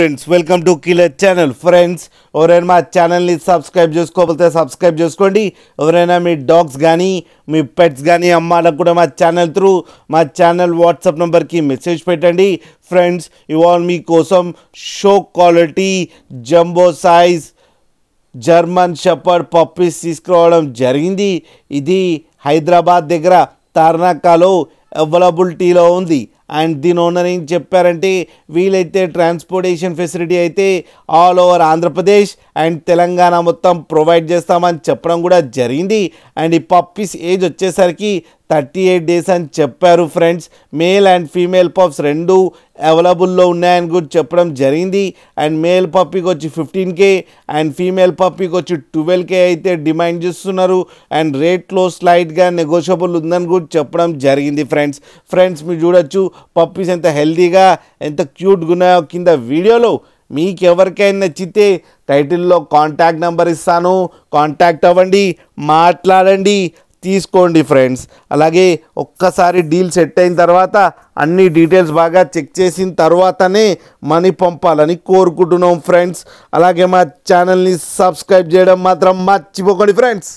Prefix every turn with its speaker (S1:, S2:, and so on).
S1: Friends welcome to killer channel. Friends ఎవరైనా మా ఛానల్ని సబ్స్క్రైబ్ చేసుకోకపోతే సబ్స్క్రైబ్ చేసుకోండి. ఎవరైనా మీ డాగ్స్ కానీ మీ పెట్స్ కానీ అమ్మాలకు కూడా మా ఛానల్ వాట్సాప్ నెంబర్కి మెసేజ్ పెట్టండి. ఫ్రెండ్స్ ఇవాళ మీకోసం show quality jumbo size German shepherd puppies తీసుకురావడం జరిగింది. ఇది హైదరాబాద్ దగ్గర తార్నాకాలో అవైలబిలిటీలో ఉంది. అండ్ దీని ఓనర్ ఏం చెప్పారంటే వీలైతే ట్రాన్స్పోర్టేషన్ ఫెసిలిటీ అయితే all over Andhra Pradesh and Telangana మొత్తం ప్రొవైడ్ చేస్తామని చెప్పడం కూడా జరిగింది. అండ్ ఈ పప్పీస్ ఏజ్ వచ్చేసరికి 38 days అని చెప్పారు. Friends male and female pups రెండు అవైలబుల్లో ఉన్నాయని కూడా చెప్పడం జరిగింది. అండ్ మేల్ పప్పీకి వచ్చి 15K అండ్ ఫీమేల్ పప్పీకి వచ్చి 12K అయితే డిమాండ్ చేస్తున్నారు. అండ్ రేట్లో స్లైట్గా నెగోషియబుల్ ఉందని కూడా చెప్పడం జరిగింది. ఫ్రెండ్స్ మీరు చూడొచ్చు పప్పీస్ ఎంత హెల్తీగా ఎంత క్యూట్గా ఉన్నాయో కింద వీడియోలో. మీకు ఎవరికైనా నచ్చితే టైటిల్లో కాంటాక్ట్ నెంబర్ ఇస్తాను, కాంటాక్ట్ అవ్వండి, మాట్లాడండి, తీసుకోండి. ఫ్రెండ్స్ అలాగే ఒక్కసారి డీల్ సెట్ అయిన తర్వాత అన్ని డీటెయిల్స్ బాగా చెక్ చేసిన తర్వాతనే మనీ పంపాలని కోరుకుంటున్నాం. ఫ్రెండ్స్ అలాగే మా ఛానల్ని సబ్స్క్రైబ్ చేయడం మాత్రం మర్చిపోకండి. ఫ్రెండ్స్